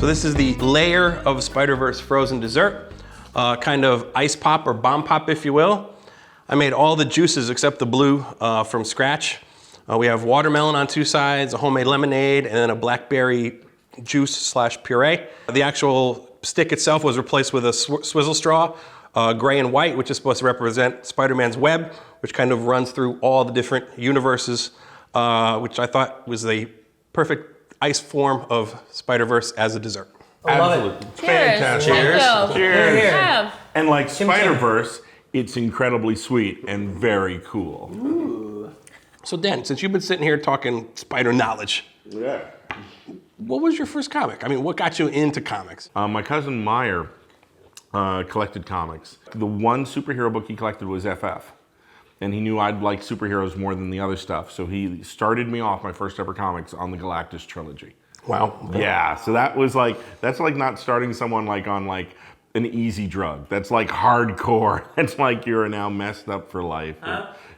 So this is the layer of Spider-Verse frozen dessert, kind of ice pop or bomb pop, if you will. I made all the juices except the blue from scratch. We have watermelon on two sides, a homemade lemonade, and then a blackberry juice / puree. The actual stick itself was replaced with a swizzle straw, gray and white, which is supposed to represent Spider-Man's web, which kind of runs through all the different universes, which I thought was the perfect ice form of Spider-Verse as a dessert. Absolutely. Cheers. Fantastic. Cheers. Cheers. Yeah. And like Spider-Verse, it's incredibly sweet and very cool. Ooh. So Dan, since you've been sitting here talking spider knowledge, what was your first comic? I mean, what got you into comics? My cousin Meyer collected comics. The one superhero book he collected was FF. And he knew I'd like superheroes more than the other stuff. So he started me off my first ever comics on the Galactus trilogy. Wow. Yeah, so that's like not starting someone like on like an easy drug. That's like hardcore. It's like you're now messed up for life.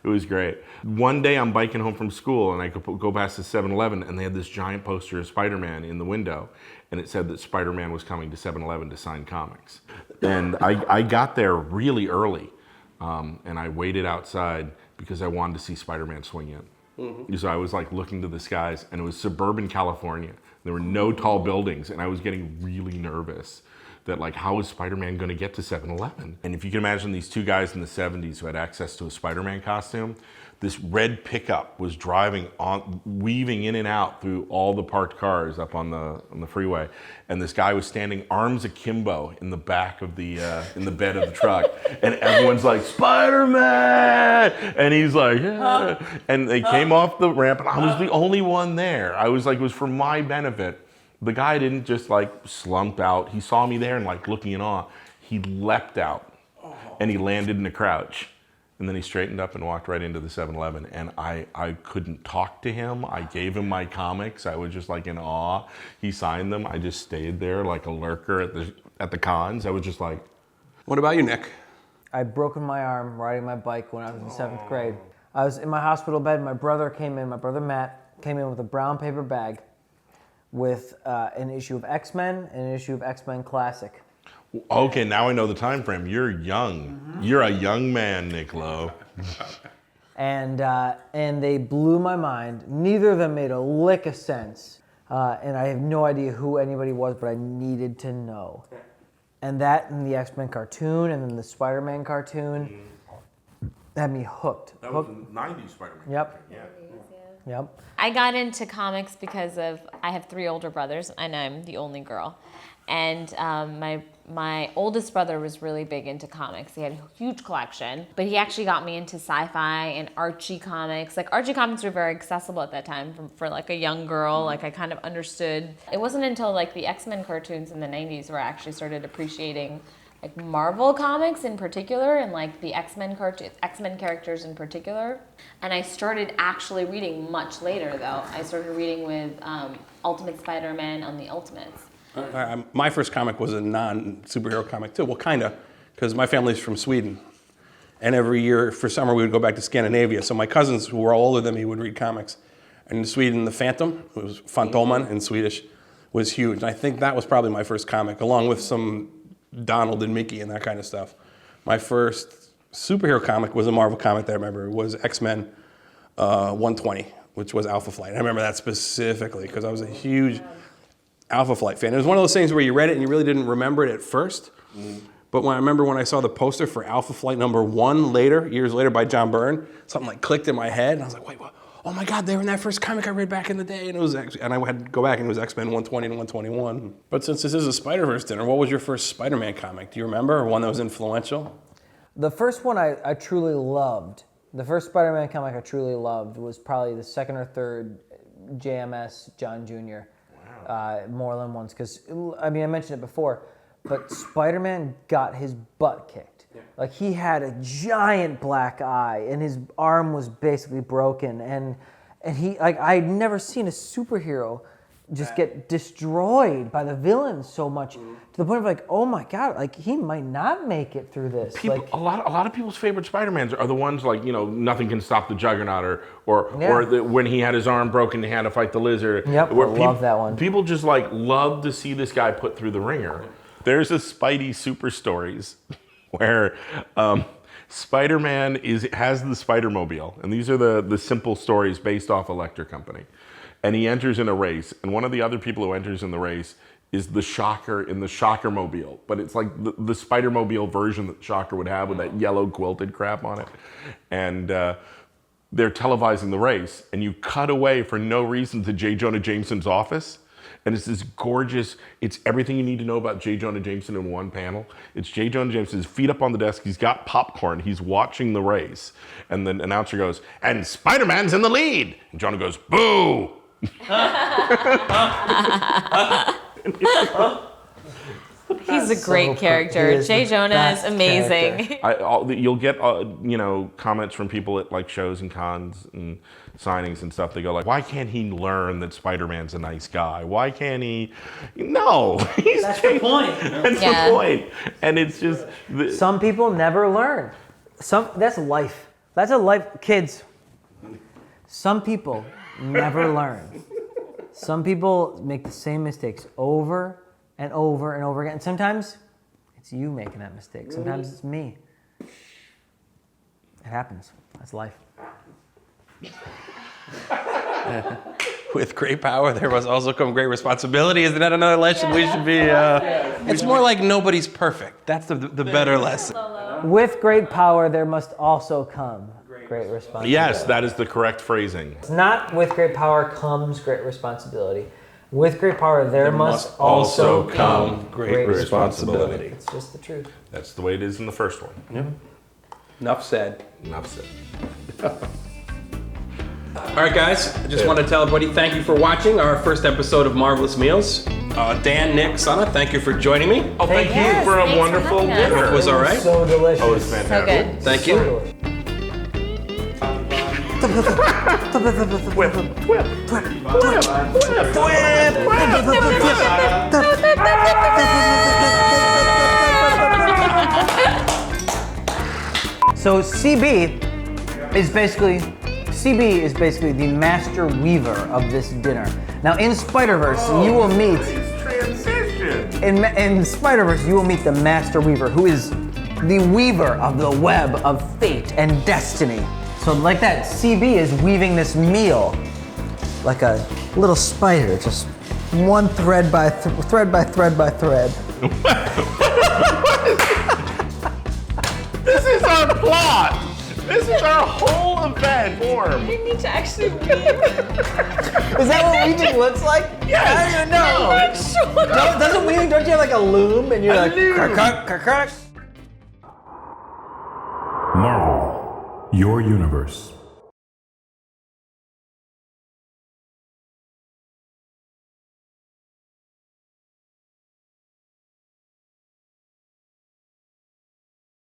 It was great. One day I'm biking home from school and I could go past the 7-Eleven and they had this giant poster of Spider-Man in the window. And it said that Spider-Man was coming to 7-Eleven to sign comics. And I got there really early. And I waited outside because I wanted to see Spider-Man swing in. So I was like looking to the skies, and it was suburban California. There were no tall buildings, and I was getting really nervous that like, how is Spider-Man going to get to 7-Eleven? And if you can imagine these two guys in the 70s who had access to a Spider-Man costume, this red pickup was driving on, weaving in and out through all the parked cars up on the freeway, and this guy was standing arms akimbo in the back of the in the bed of the truck, and everyone's like, Spider-Man, and he's like, yeah. And they came off the ramp, and I was the only one there. I was like, it was for my benefit. The guy didn't just like slump out. He saw me there and like looking in awe. He leapt out, and he landed in a crouch. And then he straightened up and walked right into the 7-Eleven. And I couldn't talk to him. I gave him my comics. I was just like in awe. He signed them. I just stayed there like a lurker at the cons. I was just like. What about you, Nick? I'd broken my arm riding my bike when I was in 7th grade. I was in my hospital bed. My brother Matt came in with a brown paper bag with an issue of X-Men and an issue of X-Men Classic. Okay, now I know the time frame. You're young. You're a young man, Nick Lowe. And they blew my mind. Neither of them made a lick of sense. And I have no idea who anybody was, but I needed to know. And that and the X-Men cartoon and then the Spider-Man cartoon had me hooked. That was the 90s Spider-Man. Yep. Yeah. Yep. I got into comics because I have 3 older brothers, and I'm the only girl. And my oldest brother was really big into comics. He had a huge collection, but he actually got me into sci-fi and Archie comics. Like Archie comics were very accessible at that time for like a young girl. Like I kind of understood. It wasn't until like the X-Men cartoons in the 90s where I actually started appreciating like Marvel comics in particular and like the X-Men characters in particular. And I started actually reading much later though. I started reading with Ultimate Spider-Man on the Ultimates. My first comic was a non-superhero comic too. Well, kind of, because my family's from Sweden. And every year for summer we would go back to Scandinavia. So my cousins who were all older than me would read comics. And in Sweden, the Phantom, it was Fantomen in Swedish, was huge. And I think that was probably my first comic, along with some Donald and Mickey and that kind of stuff. My first superhero comic was a Marvel comic that I remember. It was X-Men 120, which was Alpha Flight. I remember that specifically because I was a huge Alpha Flight fan. It was one of those things where you read it and you really didn't remember it at first. But when I saw the poster for Alpha Flight #1 years later by John Byrne, something like clicked in my head. And I was like, wait, what? Oh my God, they were in that first comic I read back in the day. And I had to go back and it was X-Men 120 and 121. But since this is a Spider-Verse dinner, what was your first Spider-Man comic? Do you remember? Or one that was influential? The first one I truly loved, the first Spider-Man comic I truly loved was probably the 2nd or 3rd JMS John Jr. Moreland ones, because I mean I mentioned it before, but Spider-Man got his butt kicked. Yeah. Like he had a giant black eye and his arm was basically broken, and he like I'd never seen a superhero just get destroyed by the villains so much to the point of like, oh my god, like he might not make it through this. People, Like, a lot of people's favorite Spider-Mans are the ones like, you know, nothing can stop the Juggernaut, or when he had his arm broken, he had to fight the Lizard. Yep, where I love that one. People just like love to see this guy put through the ringer. There's a Spidey Super Stories where Spider-Man has the Spider-Mobile, and these are the simple stories based off Electra Company. And he enters in a race, and one of the other people who enters in the race is the Shocker in the Shocker Mobile, but it's like the Spider-Mobile version that Shocker would have with that yellow quilted crap on it. And they're televising the race, and you cut away for no reason to J. Jonah Jameson's office. And it's this gorgeous, it's everything you need to know about J. Jonah Jameson in one panel. It's J. Jonah Jameson, his feet up on the desk, he's got popcorn, he's watching the race. And the announcer goes, and Spider-Man's in the lead. And Jonah goes, boo! He's a great character. Jay Jonah is amazing. You'll get comments from people at like shows and cons and signings and stuff. They go like, why can't he learn that Spider-Man's a nice guy? Why can't he? No, that's the point. That's the point. And it's just some people never learn. That's life. That's a life, kids. Some people never learn. Some people make the same mistakes over and over and over again. And sometimes it's you making that mistake. Sometimes it's me. It happens. That's life. With great power, there must also come great responsibility. Isn't that another lesson we should be? It's more like nobody's perfect. That's the better lesson. With great power, there must also come great responsibility. Yes, that is the correct phrasing. It's not with great power comes great responsibility. With great power, there must also come great responsibility. It's just the truth. That's the way it is in the first one. Yeah. Enough said. Enough said. All right, guys. I just want to tell everybody thank you for watching our first episode of Marvelous Meals. Dan, Nick, Sana, thank you for joining me. Oh, thank you for a wonderful dinner. It was all right. So delicious. Oh, it was fantastic. So good. Thank you. So CB is basically the master weaver of this dinner. Now in Spider-Verse, you will meet in Spider-Verse you will meet the master weaver, who is the weaver of the web of fate and destiny. So like that, CB is weaving this meal like a little spider, just one thread by thread by thread by thread. This is our plot. This is our whole event form. We need to actually leave. Is that what weaving looks like? Yes. I don't even know. Doesn't weaving? Don't you have like a loom and you're like Marvel, your universe.